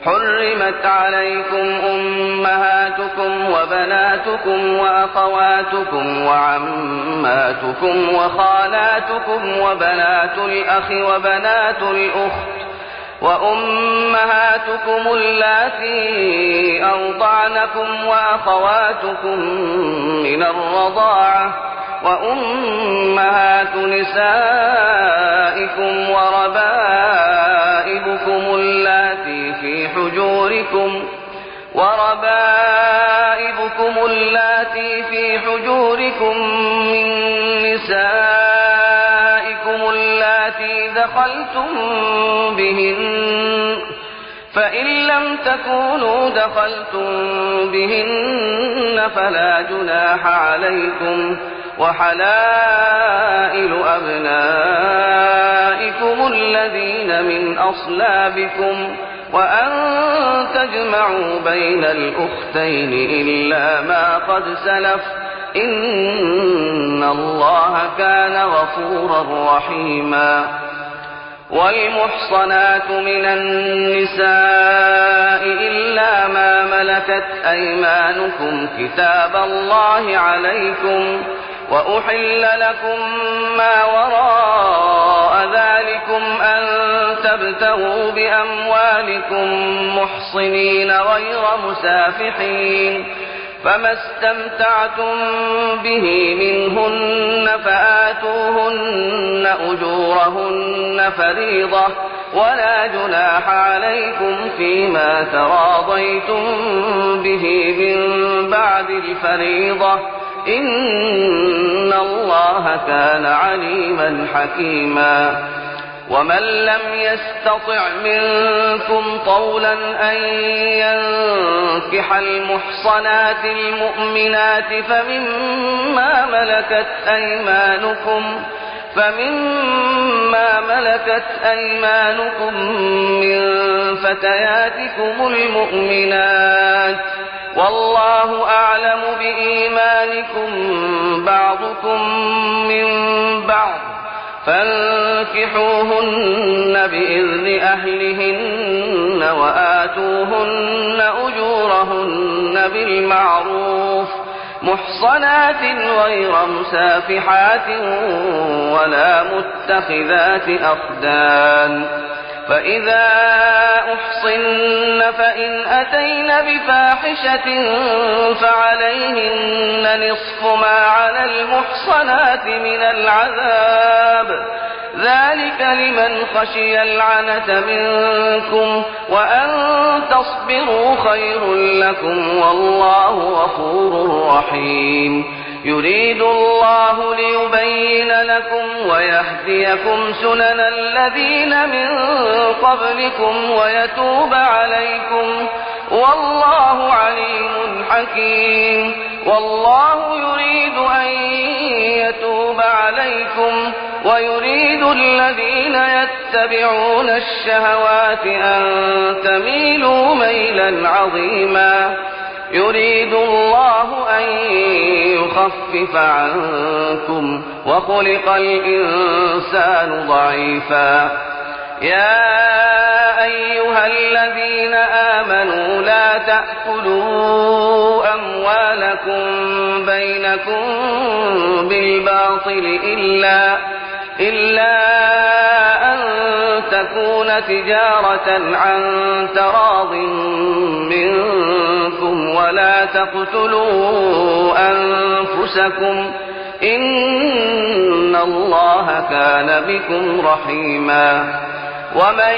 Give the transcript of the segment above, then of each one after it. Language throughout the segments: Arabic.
حرمت عليكم أمهاتكم وبناتكم وأخواتكم وعماتكم وخالاتكم وبنات الأخ وبنات الأخت وأمهاتكم اللاتي أرضعنكم وأخواتكم من الرضاعة وأمهات نسائكم وربائبكم اللاتي في حجوركم من نسائكم اللاتي دخلتم بهن فإن لم تكونوا دخلتم بهن فلا جناح عليكم وحلائل أبنائكم الذين من أصلابكم وأن تجمعوا بين الأختين إلا ما قد سلف إن الله كان غفورا رحيما. والمحصنات من النساء إلا ما ملكت أيمانكم كتاب الله عليكم وأحل لكم ما وراء ذلكم أن تبتغوا بأموالكم محصنين غير مسافحين فما استمتعتم به منهن فآتوهن أجورهن فريضة ولا جناح عليكم فيما تراضيتم به من بعد الفريضة إن الله كان عليما حكيما. ومن لم يستطع منكم طولا أن ينكح المحصنات المؤمنات فمما ملكت أيمانكم من فتياتكم المؤمنات والله أعلم بإيمانكم بعضكم من بعض فانكحوهن بإذن أهلهن وآتوهن أجورهن بالمعروف محصنات غير مسافحات ولا متخذات أخدان فإذا أحصن فإن أتين بفاحشة فعليهن نصف ما على المحصنات من العذاب ذلك لمن خشي العنة منكم وأن تصبروا خير لكم والله غفور رحيم. يريد الله ليبين لكم ويهديكم سنن الذين من قبلكم ويتوب عليكم والله عليم حكيم. والله يريد أن يتوب عليكم ويريد الذين يتبعون الشهوات أن تميلوا ميلا عظيما. يريد الله أن يخفف عنكم وخلق الإنسان ضعيفا. يا أيها الذين آمنوا لا تأكلوا أموالكم بينكم بالباطل إلا أن تكون تجارة عن تراض منكم ولا تقتلوا أنفسكم إن الله كان بكم رحيما. ومن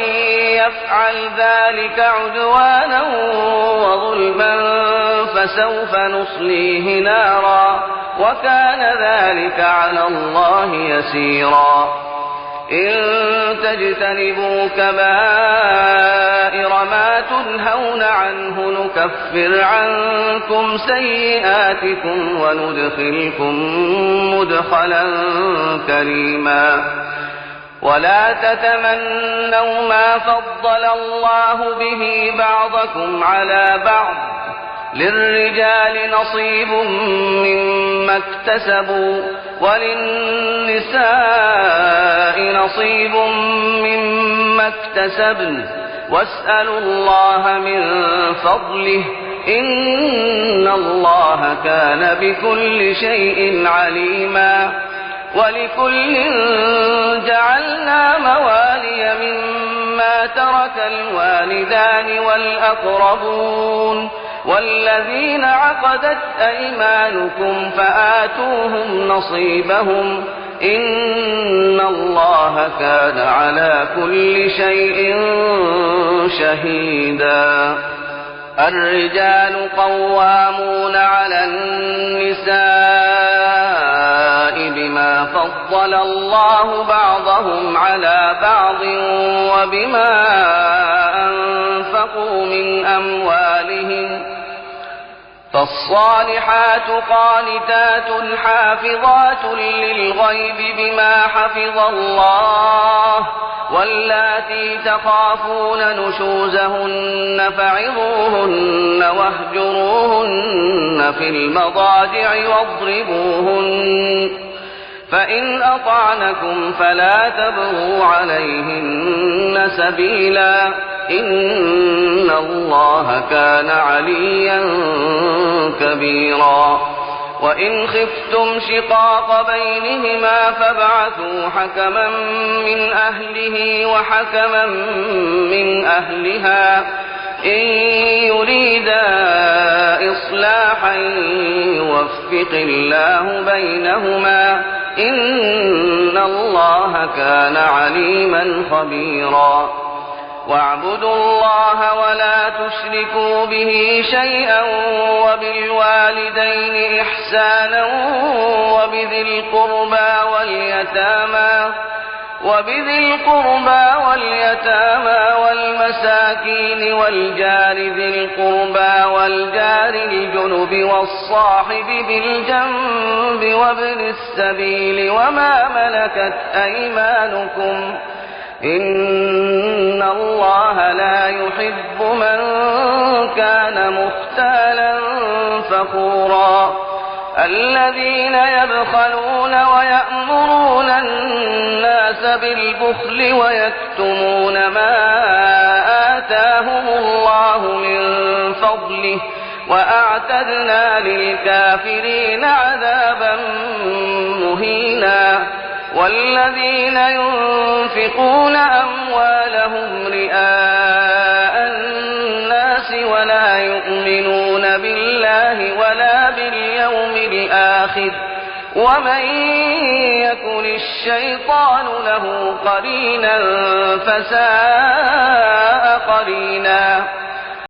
يفعل ذلك عدوانا وظلما فسوف نصليه نارا وكان ذلك على الله يسيرا. إن تجتنبوا كبائر ما تنهون عنه نكفر عنكم سيئاتكم وندخلكم مدخلا كريما. ولا تتمنوا ما فضل الله به بعضكم على بعض للرجال نصيب مما اكتسبوا وللنساء نصيب مما اكتسبن واسألوا الله من فضله إن الله كان بكل شيء عليما ولكل جعلنا موالي مما ترك الوالدان والأقربون والذين عقدت أيمانكم فآتوهم نصيبهم إن الله كان على كل شيء شهيدا الرجال قوامون على النساء بما فضل الله بعضهم على بعض وبما أنفقوا من أموالهم فالصالحات قانتات حافظات للغيب بما حفظ الله واللاتي تخافون نشوزهن فعظوهن واهجروهن في المضاجع واضربوهن فإن أطعنكم فلا تبغوا عليهن سبيلا إن الله كان عليا كبيرا وإن خفتم شقاق بينهما فابعثوا حكما من أهله وحكما من أهلها إن يريدا إصلاحا يوفق الله بينهما إن الله كان عليما خبيرا واعبدوا الله ولا تشركوا به شيئا وبالوالدين إحسانا وبذي القربى واليتامى والمساكين والجار ذي القربى والجار الجنب والصاحب بالجنب وابن السبيل وما ملكت أيمانكم إن الله لا يحب من كان مختالا فخورا الذين يبخلون ويأمرون الناس بالبخل ويكتمون ما آتاهم الله من فضله وأعتدنا للكافرين عذابا مهينا والذين ينفقون أموالهم رئاء الناس ولا يؤمنون بالله ولا باليوم الآخر ومن يكن الشيطان له قرينا فساء قرينا